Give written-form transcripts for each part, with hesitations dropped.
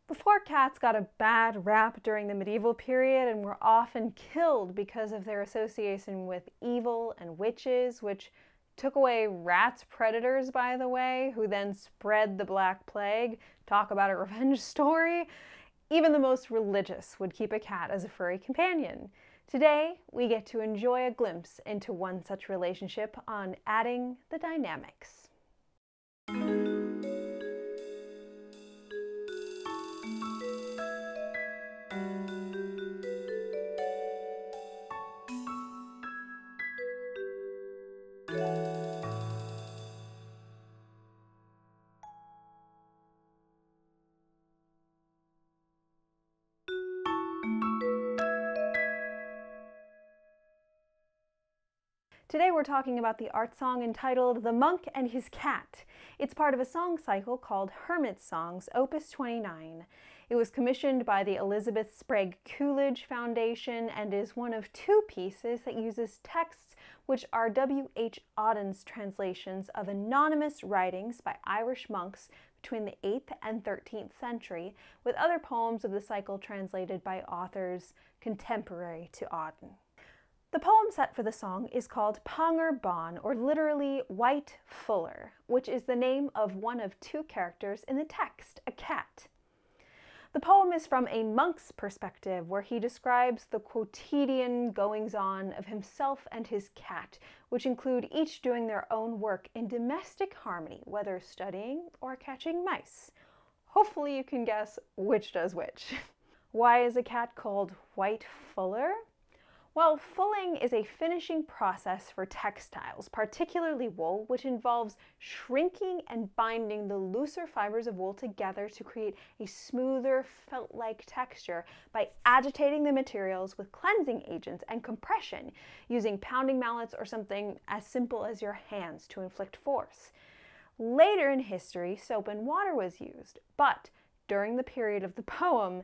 Before cats got a bad rap during the medieval period and were often killed because of their association with evil and witches, which took away rats' predators, by the way, who then spread the Black Plague. Talk about a revenge story. Even the most religious would keep a cat as a furry companion. Today, we get to enjoy a glimpse into one such relationship on Adding the Dynamics. Today we're talking about the art song entitled The Monk and His Cat. It's part of a song cycle called Hermit Songs, Opus 29. It was commissioned by the Elizabeth Sprague Coolidge Foundation and is one of two pieces that uses texts which are W.H. Auden's translations of anonymous writings by Irish monks between the 8th and 13th century, with other poems of the cycle translated by authors contemporary to Auden. The poem set for the song is called Pangur Bán, or literally White Fuller, which is the name of one of two characters in the text, a cat. The poem is from a monk's perspective, where he describes the quotidian goings-on of himself and his cat, which include each doing their own work in domestic harmony, whether studying or catching mice. Hopefully you can guess which does which. Why is a cat called White Fuller? Well, fulling is a finishing process for textiles, particularly wool, which involves shrinking and binding the looser fibers of wool together to create a smoother, felt-like texture by agitating the materials with cleansing agents and compression, using pounding mallets or something as simple as your hands to inflict force. Later in history, soap and water was used, but during the period of the poem,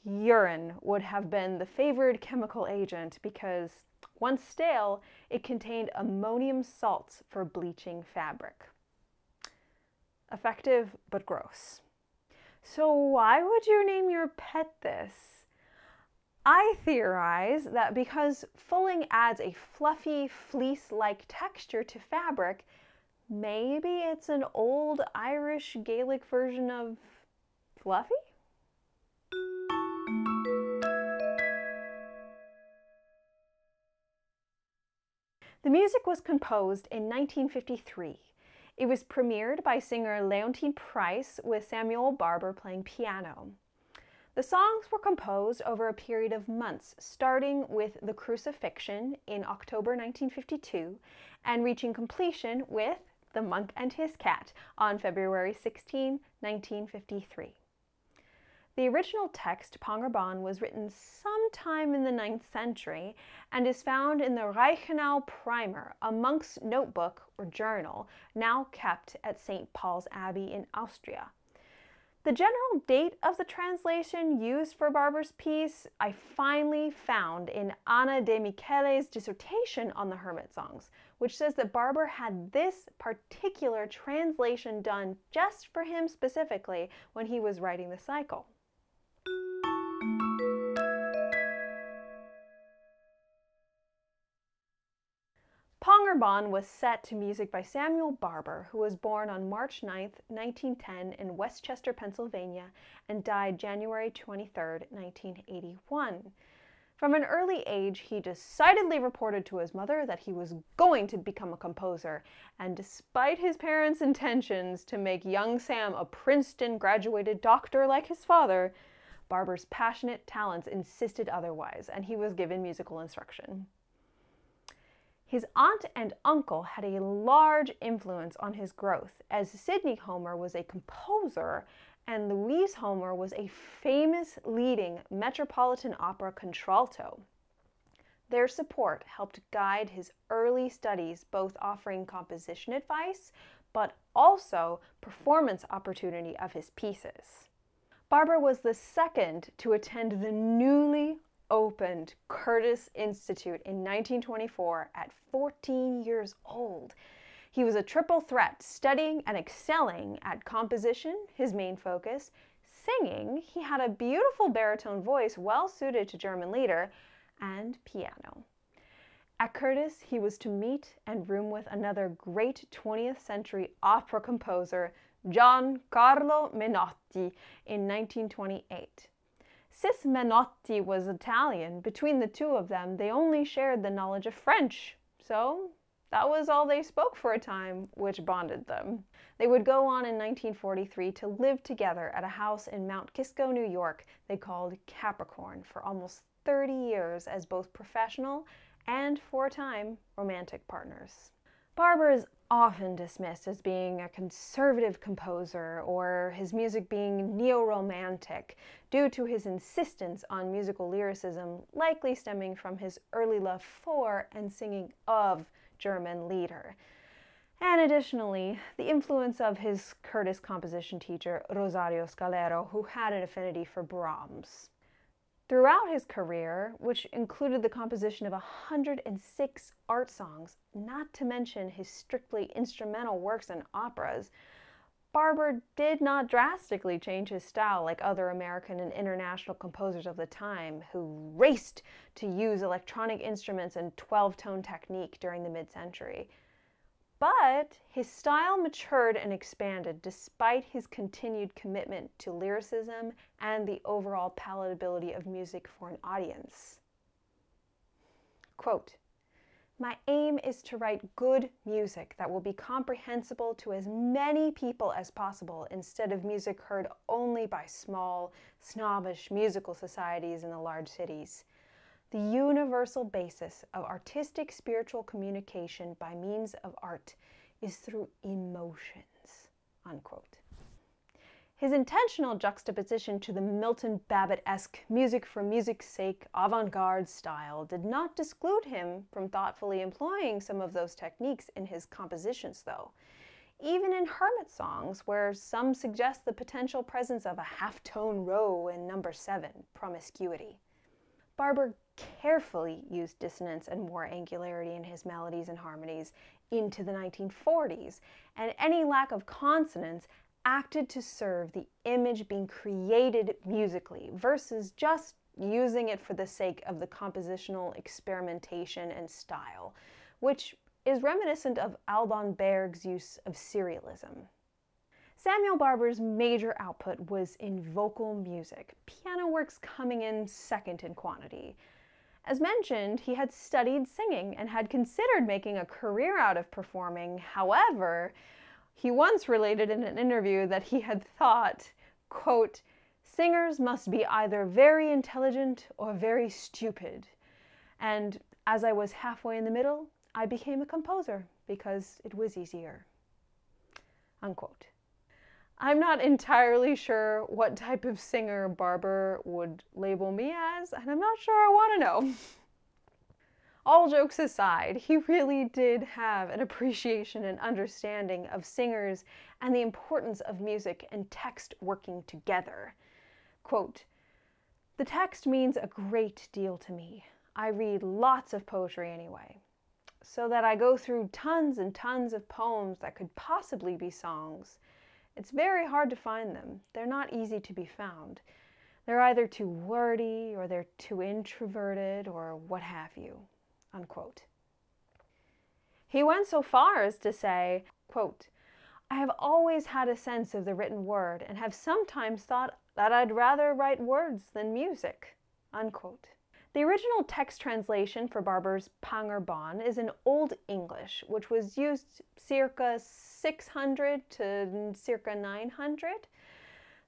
urine would have been the favored chemical agent because, once stale, it contained ammonium salts for bleaching fabric. Effective, but gross. So why would you name your pet this? I theorize that because fulling adds a fluffy, fleece-like texture to fabric, maybe it's an old Irish Gaelic version of fluffy? The music was composed in 1953. It was premiered by singer Leontyne Price with Samuel Barber playing piano. The songs were composed over a period of months, starting with The Crucifixion in October 1952 and reaching completion with The Monk and His Cat on February 16, 1953. The original text, Pangur Bán, was written sometime in the 9th century and is found in the Reichenau Primer, a monk's notebook or journal now kept at St. Paul's Abbey in Austria. The general date of the translation used for Barber's piece I finally found in Anna de Michele's dissertation on the Hermit Songs, which says that Barber had this particular translation done just for him specifically when he was writing the cycle. Pangur Bán was set to music by Samuel Barber, who was born on March 9, 1910 in Westchester, Pennsylvania, and died January 23, 1981. From an early age, he decidedly reported to his mother that he was going to become a composer, and despite his parents' intentions to make young Sam a Princeton-graduated doctor like his father, Barber's passionate talents insisted otherwise, and he was given musical instruction. His aunt and uncle had a large influence on his growth, as Sidney Homer was a composer and Louise Homer was a famous leading Metropolitan Opera contralto. Their support helped guide his early studies, both offering composition advice, but also performance opportunity of his pieces. Barber was the second to attend the newly opened Curtis Institute in 1924 at 14 years old. He was a triple threat, studying and excelling at composition, his main focus, singing, he had a beautiful baritone voice well suited to German lieder, and piano. At Curtis, he was to meet and room with another great 20th century opera composer, Giancarlo Menotti, in 1928. Sis Menotti was Italian. Between the two of them, they only shared the knowledge of French, so that was all they spoke for a time, which bonded them. They would go on in 1943 to live together at a house in Mount Kisco, New York, they called Capricorn, for almost 30 years as both professional and, for a time, romantic partners. Barber is often dismissed as being a conservative composer or his music being neo-romantic due to his insistence on musical lyricism, likely stemming from his early love for and singing of German lieder. And additionally, the influence of his Curtis composition teacher, Rosario Scalero, who had an affinity for Brahms. Throughout his career, which included the composition of 106 art songs, not to mention his strictly instrumental works and operas, Barber did not drastically change his style like other American and international composers of the time who raced to use electronic instruments and 12-tone technique during the mid-century. But his style matured and expanded despite his continued commitment to lyricism and the overall palatability of music for an audience. Quote, "My aim is to write good music that will be comprehensible to as many people as possible instead of music heard only by small, snobbish musical societies in the large cities. The universal basis of artistic spiritual communication by means of art is through emotions." Unquote. His intentional juxtaposition to the Milton Babbitt-esque music for music's sake avant-garde style did not disclude him from thoughtfully employing some of those techniques in his compositions, though. Even in Hermit songs, where some suggest the potential presence of a half-tone row in number 7, Promiscuity. Barber carefully used dissonance and more angularity in his melodies and harmonies into the 1940s, and any lack of consonance acted to serve the image being created musically versus just using it for the sake of the compositional experimentation and style, which is reminiscent of Alban Berg's use of serialism. Samuel Barber's major output was in vocal music, piano works coming in second in quantity. As mentioned, he had studied singing and had considered making a career out of performing. However, he once related in an interview that he had thought, quote, "Singers must be either very intelligent or very stupid. And as I was halfway in the middle, I became a composer because it was easier." Unquote. I'm not entirely sure what type of singer Barber would label me as, and I'm not sure I want to know. All jokes aside, he really did have an appreciation and understanding of singers and the importance of music and text working together. Quote, "The text means a great deal to me. I read lots of poetry anyway, so that I go through tons and tons of poems that could possibly be songs. It's very hard to find them. They're not easy to be found. They're either too wordy or they're too introverted or what have you." Unquote. He went so far as to say, quote, "I have always had a sense of the written word and have sometimes thought that I'd rather write words than music." Unquote. The original text translation for Barber's Pangerbaan is in Old English, which was used circa 600 to circa 900.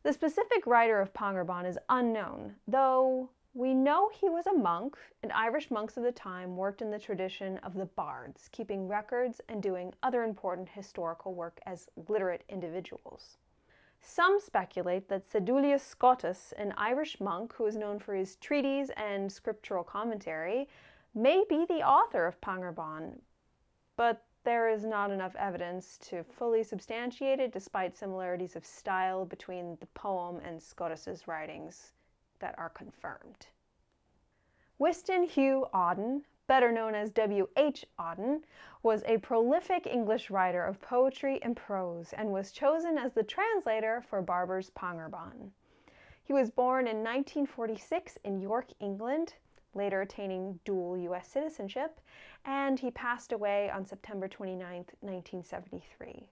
The specific writer of Pangerbaan is unknown, though we know he was a monk, and Irish monks of the time worked in the tradition of the bards, keeping records and doing other important historical work as literate individuals. Some speculate that Sedulius Scotus, an Irish monk who is known for his treatises and scriptural commentary, may be the author of Pangerbaan, but there is not enough evidence to fully substantiate it despite similarities of style between the poem and Scotus's writings that are confirmed. Wystan Hugh Auden, better known as W.H. Auden, was a prolific English writer of poetry and prose and was chosen as the translator for Barber's Pangerbaan. He was born in 1946 in York, England, later attaining dual U.S. citizenship, and he passed away on September 29, 1973.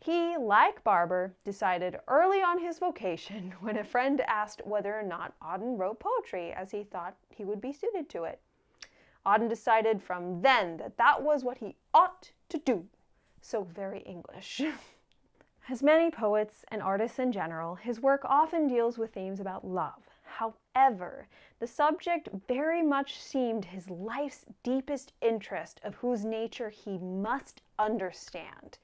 He, like Barber, decided early on his vocation when a friend asked whether or not Auden wrote poetry, as he thought he would be suited to it. Auden decided from then that that was what he ought to do. So very English. As many poets and artists in general, his work often deals with themes about love. However, the subject very much seemed his life's deepest interest, of whose nature he must understand.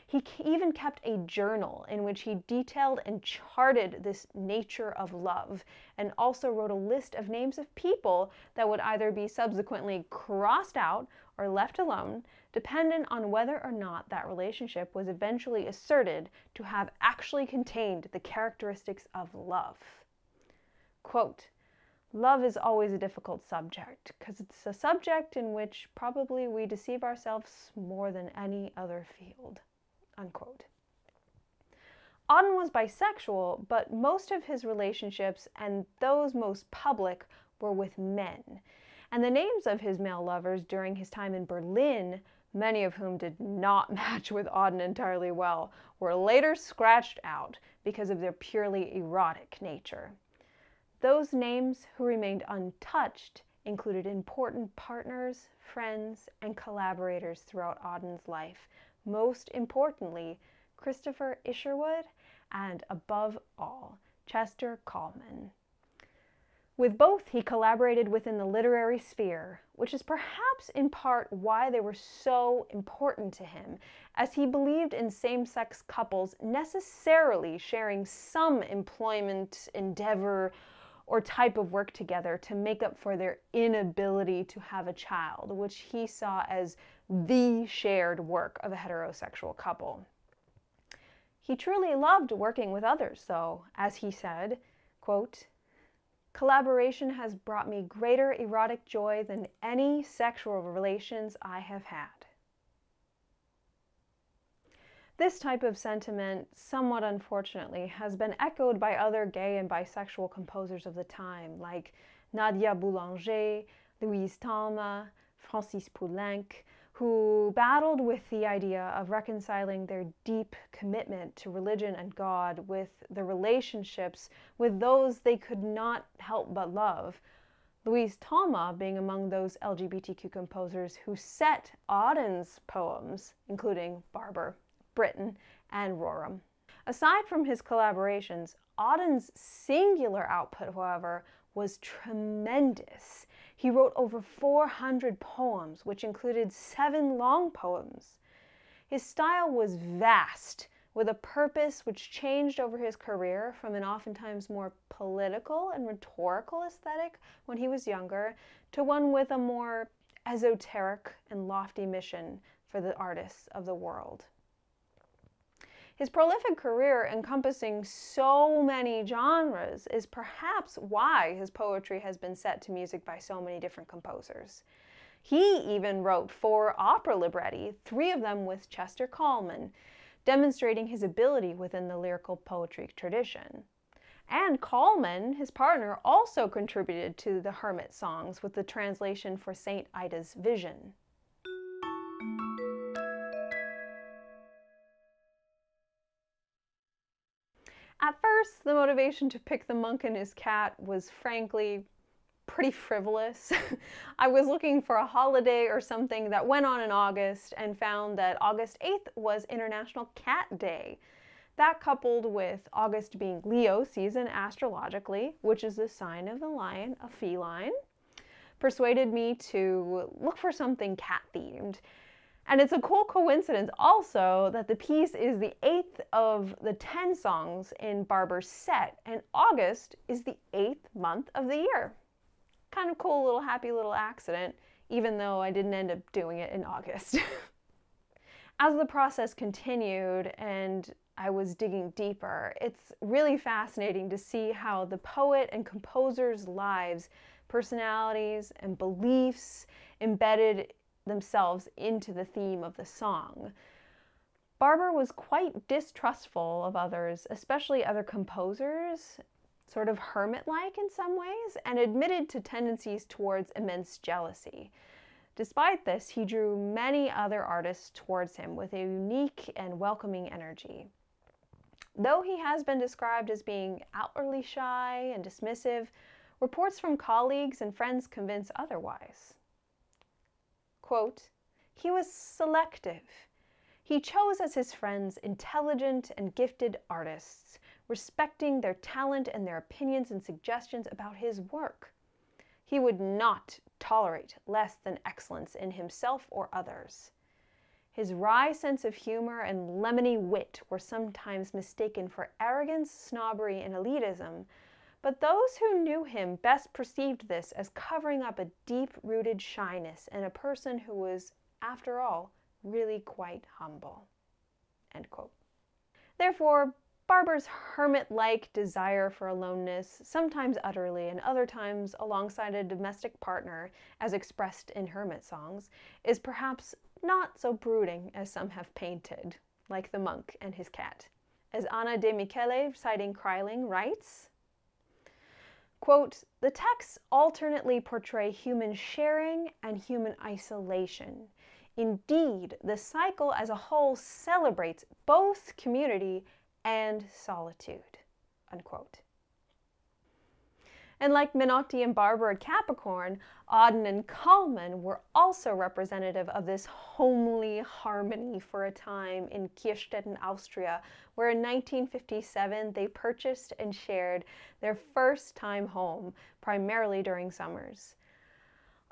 He even kept a journal in which he detailed and charted this nature of love, and also wrote a list of names of people that would either be subsequently crossed out or left alone, dependent on whether or not that relationship was eventually asserted to have actually contained the characteristics of love. Quote, "Love is always a difficult subject, because it's a subject in which probably we deceive ourselves more than any other field." Unquote. Auden was bisexual, but most of his relationships, and those most public, were with men. And the names of his male lovers during his time in Berlin, many of whom did not match with Auden entirely well, were later scratched out because of their purely erotic nature. Those names who remained untouched included important partners, friends, and collaborators throughout Auden's life, most importantly, Christopher Isherwood, and above all, Chester Kallman. With both, he collaborated within the literary sphere, which is perhaps in part why they were so important to him, as he believed in same-sex couples necessarily sharing some employment, endeavor, or type of work together to make up for their inability to have a child, which he saw as the shared work of a heterosexual couple. He truly loved working with others, though, as he said, quote, "Collaboration has brought me greater erotic joy than any sexual relations I have had." This type of sentiment, somewhat unfortunately, has been echoed by other gay and bisexual composers of the time, like Nadia Boulanger, Louise Talma, Francis Poulenc, who battled with the idea of reconciling their deep commitment to religion and God with the relationships with those they could not help but love. Louise Talma being among those LGBTQ composers who set Auden's poems, including Barber, Britten, and Rorem. Aside from his collaborations, Auden's singular output, however, was tremendous. He wrote over 400 poems, which included 7 long poems. His style was vast, with a purpose which changed over his career from an oftentimes more political and rhetorical aesthetic when he was younger to one with a more esoteric and lofty mission for the artists of the world. His prolific career, encompassing so many genres, is perhaps why his poetry has been set to music by so many different composers. He even wrote 4 opera libretti, 3 of them with Chester Kallman, demonstrating his ability within the lyrical poetry tradition. And Kallman, his partner, also contributed to the Hermit songs with the translation for St. Ida's Vision. At first, the motivation to pick The Monk and His Cat was frankly pretty frivolous. I was looking for a holiday or something that went on in August and found that August 8th was International Cat Day. That, coupled with August being Leo season astrologically, which is the sign of the lion, a feline, persuaded me to look for something cat-themed. And it's a cool coincidence also that the piece is the 8th of the 10 songs in Barber's set, and August is the 8th month of the year. Kind of cool little happy little accident, even though I didn't end up doing it in August. As the process continued and I was digging deeper, it's really fascinating to see how the poet and composer's lives, personalities, and beliefs embedded themselves into the theme of the song. Barber was quite distrustful of others, especially other composers, sort of hermit-like in some ways, and admitted to tendencies towards immense jealousy. Despite this, he drew many other artists towards him with a unique and welcoming energy. Though he has been described as being outwardly shy and dismissive, reports from colleagues and friends convince otherwise. Quote, "He was selective. He chose as his friends intelligent and gifted artists, respecting their talent and their opinions and suggestions about his work. He would not tolerate less than excellence in himself or others. His wry sense of humor and lemony wit were sometimes mistaken for arrogance, snobbery, and elitism, but those who knew him best perceived this as covering up a deep-rooted shyness in a person who was, after all, really quite humble." End quote. Therefore, Barber's hermit-like desire for aloneness, sometimes utterly and other times alongside a domestic partner, as expressed in hermit songs, is perhaps not so brooding as some have painted, like the monk and his cat. As Anna de Michele, citing Kreiling, writes, quote, "The texts alternately portray human sharing and human isolation. Indeed, the cycle as a whole celebrates both community and solitude." Unquote. And like Menotti and Barber at Capricorn, Auden and Kallmann were also representative of this homely harmony for a time in Kirstetten, Austria, where in 1957 they purchased and shared their first-time home, primarily during summers.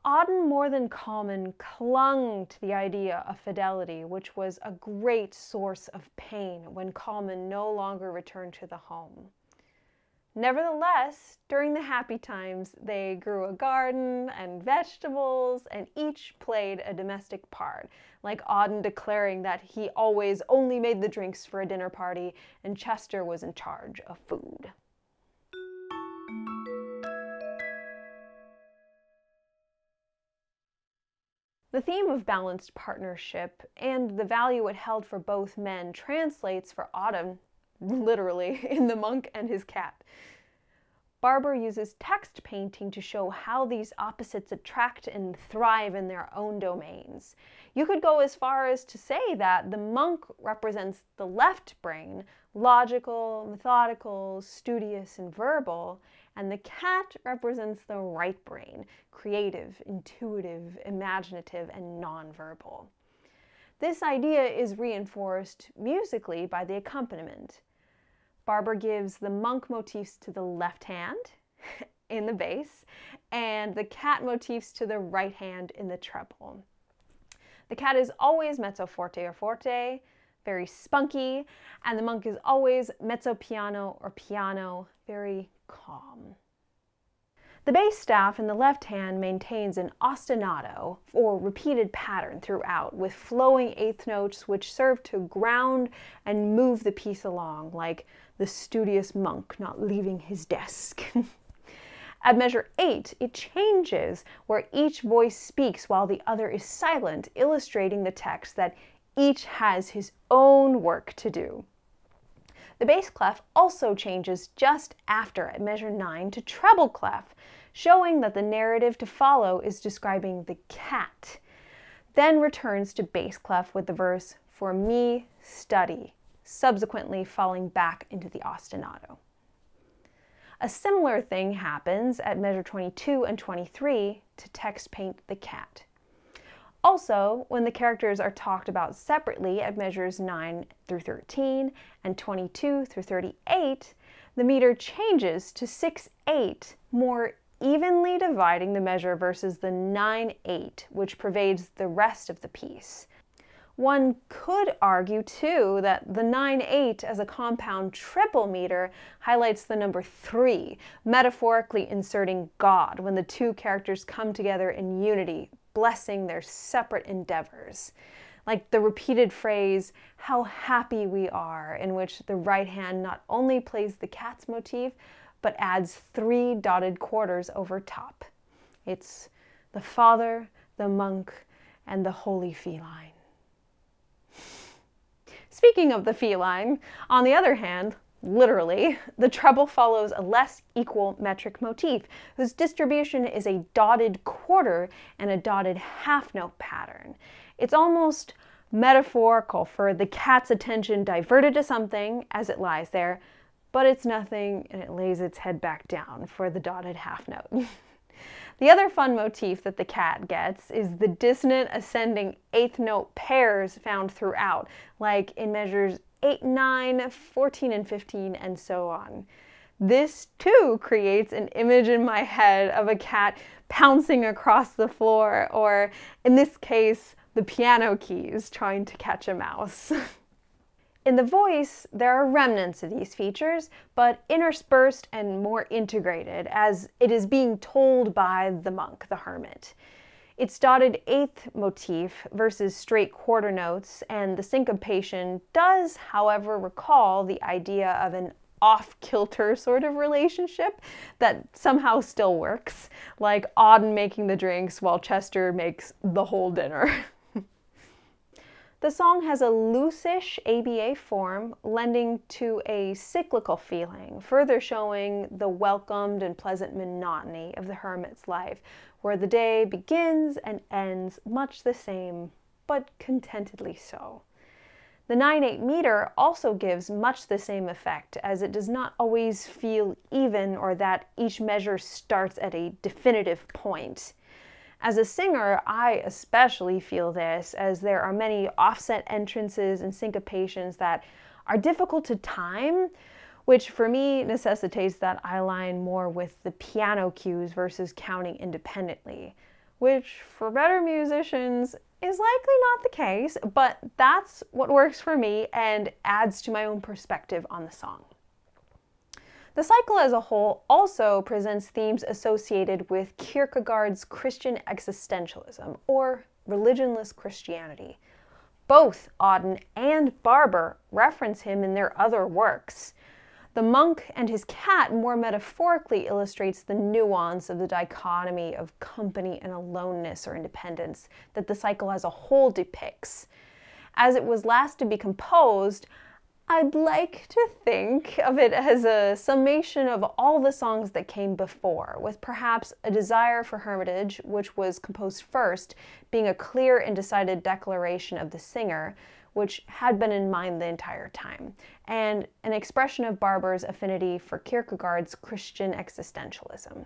Auden, more than Kallmann, clung to the idea of fidelity, which was a great source of pain when Kallmann no longer returned to the home. Nevertheless, during the happy times, they grew a garden and vegetables, and each played a domestic part, like Auden declaring that he always only made the drinks for a dinner party, and Chester was in charge of food. The theme of balanced partnership and the value it held for both men translates for Auden, literally, in The Monk and His Cat. Barber uses text painting to show how these opposites attract and thrive in their own domains. You could go as far as to say that the monk represents the left brain, logical, methodical, studious, and verbal, and the cat represents the right brain, creative, intuitive, imaginative, and nonverbal. This idea is reinforced musically by the accompaniment. Barber gives the monk motifs to the left hand in the bass and the cat motifs to the right hand in the treble. The cat is always mezzo forte or forte, very spunky, and the monk is always mezzo piano or piano, very calm. The bass staff in the left hand maintains an ostinato, or repeated pattern throughout, with flowing eighth notes which serve to ground and move the piece along, like the studious monk not leaving his desk. At measure 8, it changes, where each voice speaks while the other is silent, illustrating the text that each has his own work to do. The bass clef also changes just after, at measure 9, to treble clef, showing that the narrative to follow is describing the cat, then returns to bass clef with the verse, "For me, study," subsequently falling back into the ostinato. A similar thing happens at measure 22 and 23 to text paint the cat. Also, when the characters are talked about separately at measures 9 through 13 and 22 through 38, the meter changes to 6/8, more evenly dividing the measure versus the 9/8, which pervades the rest of the piece. One could argue, too, that the 9/8 as a compound triple meter highlights the number 3, metaphorically inserting God when the two characters come together in unity, blessing their separate endeavors. Like the repeated phrase, "How happy we are," in which the right hand not only plays the cat's motif, but adds 3 dotted quarters over top. It's the Father, the monk, and the holy feline. Speaking of the feline, on the other hand, Literally, the treble follows a less equal metric motif, whose distribution is a dotted quarter and a dotted half note pattern. It's almost metaphorical for the cat's attention diverted to something as it lies there, but it's nothing and it lays its head back down for the dotted half note. The other fun motif that the cat gets is the dissonant ascending eighth note pairs found throughout, like in measures 8, 9, 14, and 15, and so on. This too creates an image in my head of a cat pouncing across the floor, or in this case, the piano keys trying to catch a mouse. In the voice, there are remnants of these features, but interspersed and more integrated as it is being told by the monk, the hermit. Its dotted eighth motif versus straight quarter notes and the syncopation does, however, recall the idea of an off-kilter sort of relationship that somehow still works, like Auden making the drinks while Chester makes the whole dinner. The song has a loosish ABA form, lending to a cyclical feeling, further showing the welcomed and pleasant monotony of the hermit's life, where the day begins and ends much the same, but contentedly so. The 9/8 meter also gives much the same effect, as it does not always feel even or that each measure starts at a definitive point. As a singer, I especially feel this, as there are many offset entrances and syncopations that are difficult to time, which for me necessitates that I align more with the piano cues versus counting independently, which for better musicians is likely not the case, but that's what works for me and adds to my own perspective on the song. The cycle as a whole also presents themes associated with Kierkegaard's Christian existentialism, or religionless Christianity. Both Auden and Barber reference him in their other works. The monk and his cat more metaphorically illustrates the nuance of the dichotomy of company and aloneness or independence that the cycle as a whole depicts. As it was last to be composed, I'd like to think of it as a summation of all the songs that came before, with perhaps A Desire for Hermitage, which was composed first, being a clear and decided declaration of the singer, which had been in mind the entire time, and an expression of Barber's affinity for Kierkegaard's Christian existentialism.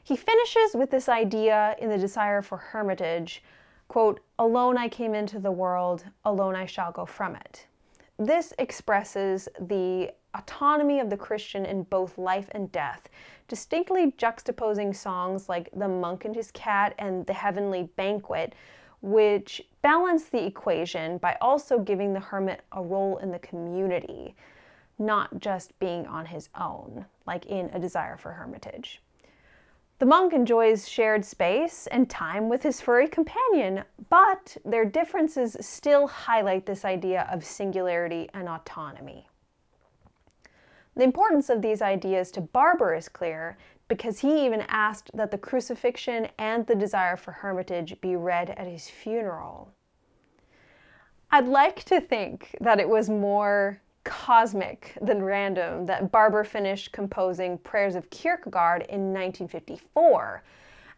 He finishes with this idea in The Desire for Hermitage, quote, "Alone I came into the world, alone I shall go from it." This expresses the autonomy of the Christian in both life and death, distinctly juxtaposing songs like The Monk and His Cat and The Heavenly Banquet, which balance the equation by also giving the hermit a role in the community, not just being on his own, like in A Desire for Hermitage. The monk enjoys shared space and time with his furry companion, but their differences still highlight this idea of singularity and autonomy. The importance of these ideas to Barber is clear, because he even asked that the Crucifixion and The Desire for Hermitage be read at his funeral. I'd like to think that it was more cosmic than random that Barber finished composing Prayers of Kierkegaard in 1954,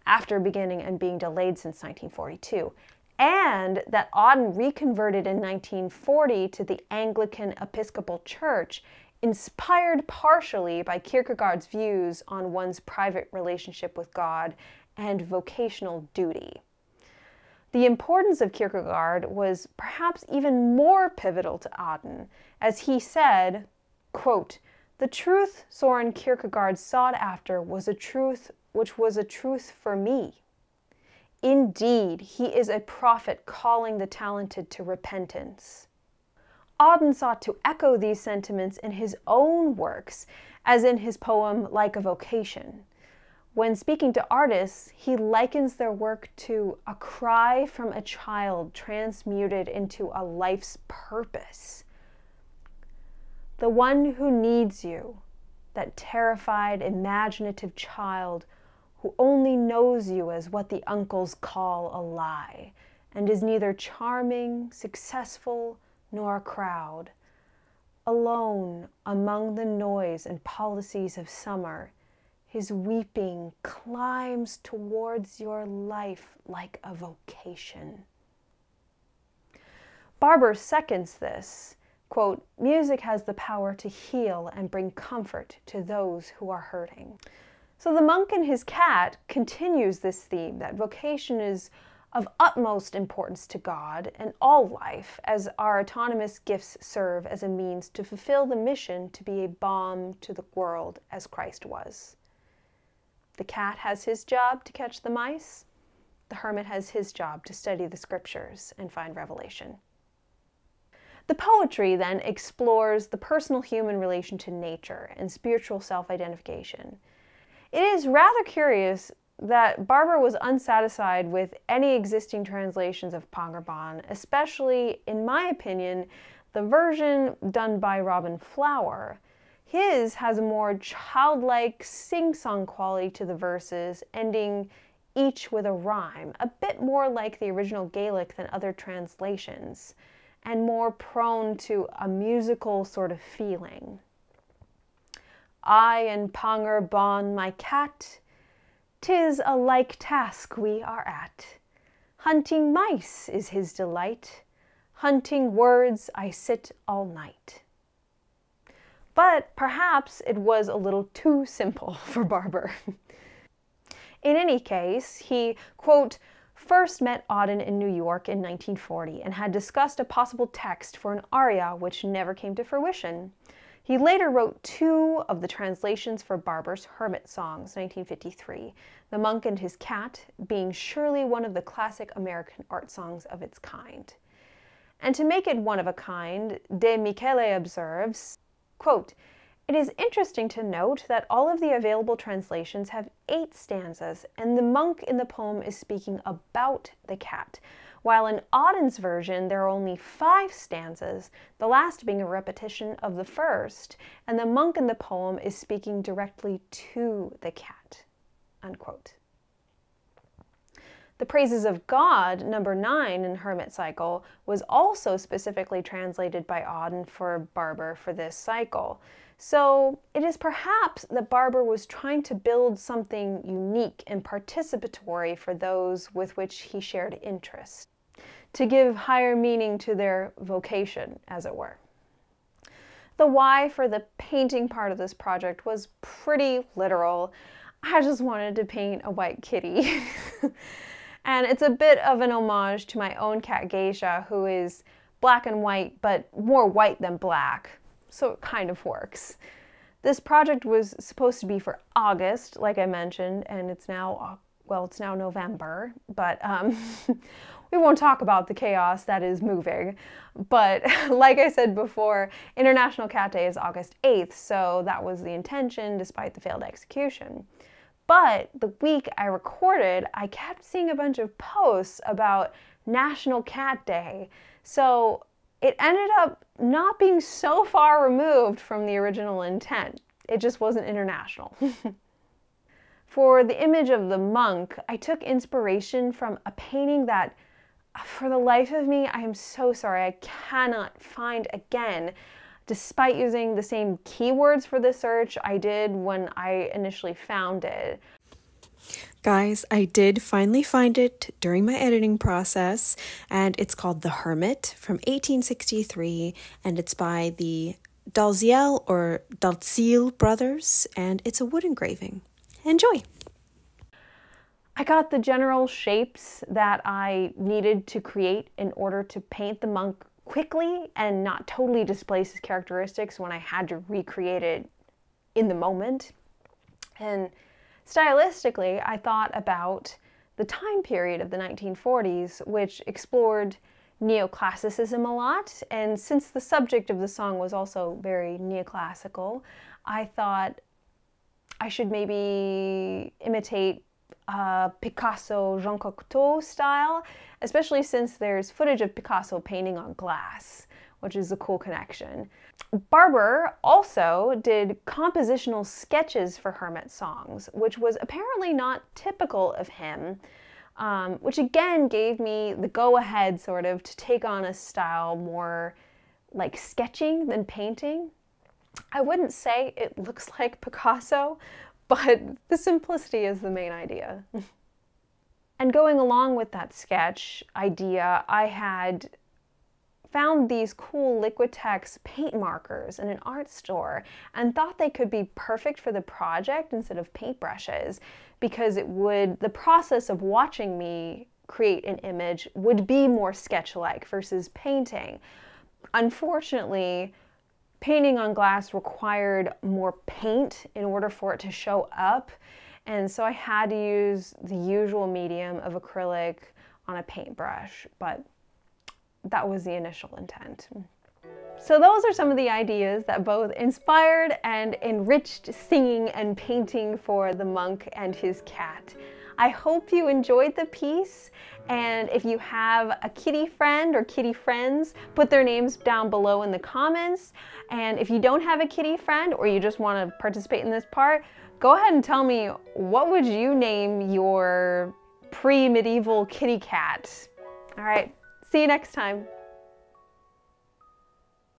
after beginning and being delayed since 1942, and that Auden reconverted in 1940 to the Anglican Episcopal Church, inspired partially by Kierkegaard's views on one's private relationship with God and vocational duty. The importance of Kierkegaard was perhaps even more pivotal to Auden, as he said, quote, "The truth Soren Kierkegaard sought after was a truth which was a truth for me. Indeed, he is a prophet calling the talented to repentance." Auden sought to echo these sentiments in his own works, as in his poem Like a Vocation. When speaking to artists, he likens their work to a cry from a child transmuted into a life's purpose. The one who needs you, that terrified, imaginative child who only knows you as what the uncles call a lie, and is neither charming, successful, nor a crowd. alone among the noise and policies of summer, his weeping climbs towards your life like a vocation. Barber seconds this, quote, music has the power to heal and bring comfort to those who are hurting. So The Monk and His Cat continues this theme that vocation is of utmost importance to God and all life, as our autonomous gifts serve as a means to fulfill the mission to be a balm to the world as Christ was. The cat has his job to catch the mice. The hermit has his job to study the scriptures and find revelation. The poetry then explores the personal human relation to nature and spiritual self-identification. It is rather curious that Barber was unsatisfied with any existing translations of Pangerbaan, especially, in my opinion, the version done by Robin Flower. His has a more childlike sing-song quality to the verses, ending each with a rhyme, a bit more like the original Gaelic than other translations, and more prone to a musical sort of feeling. I and Pangerbaan, my cat, 'tis a like task we are at. Hunting mice is his delight. Hunting words I sit all night. But perhaps it was a little too simple for Barber. In any case, he, quote, first met Auden in New York in 1940 and had discussed a possible text for an aria which never came to fruition. He later wrote 2 of the translations for Barber's Hermit Songs, 1953, The Monk and His Cat being surely one of the classic American art songs of its kind. And to make it one of a kind, De Michele observes, quote, it is interesting to note that all of the available translations have 8 stanzas, and the monk in the poem is speaking about the cat, while in Auden's version there are only 5 stanzas, the last being a repetition of the first, and the monk in the poem is speaking directly to the cat, unquote. The Praises of God, number 9 in Hermit Cycle, was also specifically translated by Auden for Barber for this cycle. So it is perhaps that Barber was trying to build something unique and participatory for those with which he shared interest, to give higher meaning to their vocation, as it were. The why for the painting part of this project was pretty literal. I just wanted to paint a white kitty. And it's a bit of an homage to my own cat Geisha, who is black and white, but more white than black. So it kind of works. This project was supposed to be for August, like I mentioned, and it's now, well, it's now November, but we won't talk about the chaos that is moving. But like I said before, International Cat Day is August 8th, so that was the intention despite the failed execution. But the week I recorded, I kept seeing a bunch of posts about National Cat Day. So it ended up not being so far removed from the original intent. It just wasn't international. For the image of the monk, I took inspiration from a painting that, for the life of me, I am so sorry, I cannot find again, despite using the same keywords for the search I did when I initially found it. Guys, I did finally find it during my editing process, and it's called The Hermit from 1863, and it's by the Dalziel or Dalziel brothers, and it's a wood engraving. Enjoy! I got the general shapes that I needed to create in order to paint the monk quickly and not totally displace his characteristics when I had to recreate it in the moment. And stylistically, I thought about the time period of the 1940s, which explored neoclassicism a lot, and since the subject of the song was also very neoclassical, I thought I should maybe imitate Picasso, Jean Cocteau style, especially since there's footage of Picasso painting on glass, which is a cool connection. Barber also did compositional sketches for Hermit Songs, which was apparently not typical of him, which again gave me the go-ahead sort of to take on a style more like sketching than painting. I wouldn't say it looks like Picasso, but the simplicity is the main idea. And going along with that sketch idea, I had found these cool Liquitex paint markers in an art store and thought they could be perfect for the project instead of paintbrushes, because the process of watching me create an image would be more sketch-like versus painting. Unfortunately, painting on glass required more paint in order for it to show up, and so I had to use the usual medium of acrylic on a paintbrush, but that was the initial intent. So those are some of the ideas that both inspired and enriched singing and painting for The Monk and His Cat. I hope you enjoyed the piece, and if you have a kitty friend or kitty friends, put their names down below in the comments. And if you don't have a kitty friend or you just want to participate in this part, go ahead and tell me, what would you name your pre-medieval kitty cat? All right, see you next time.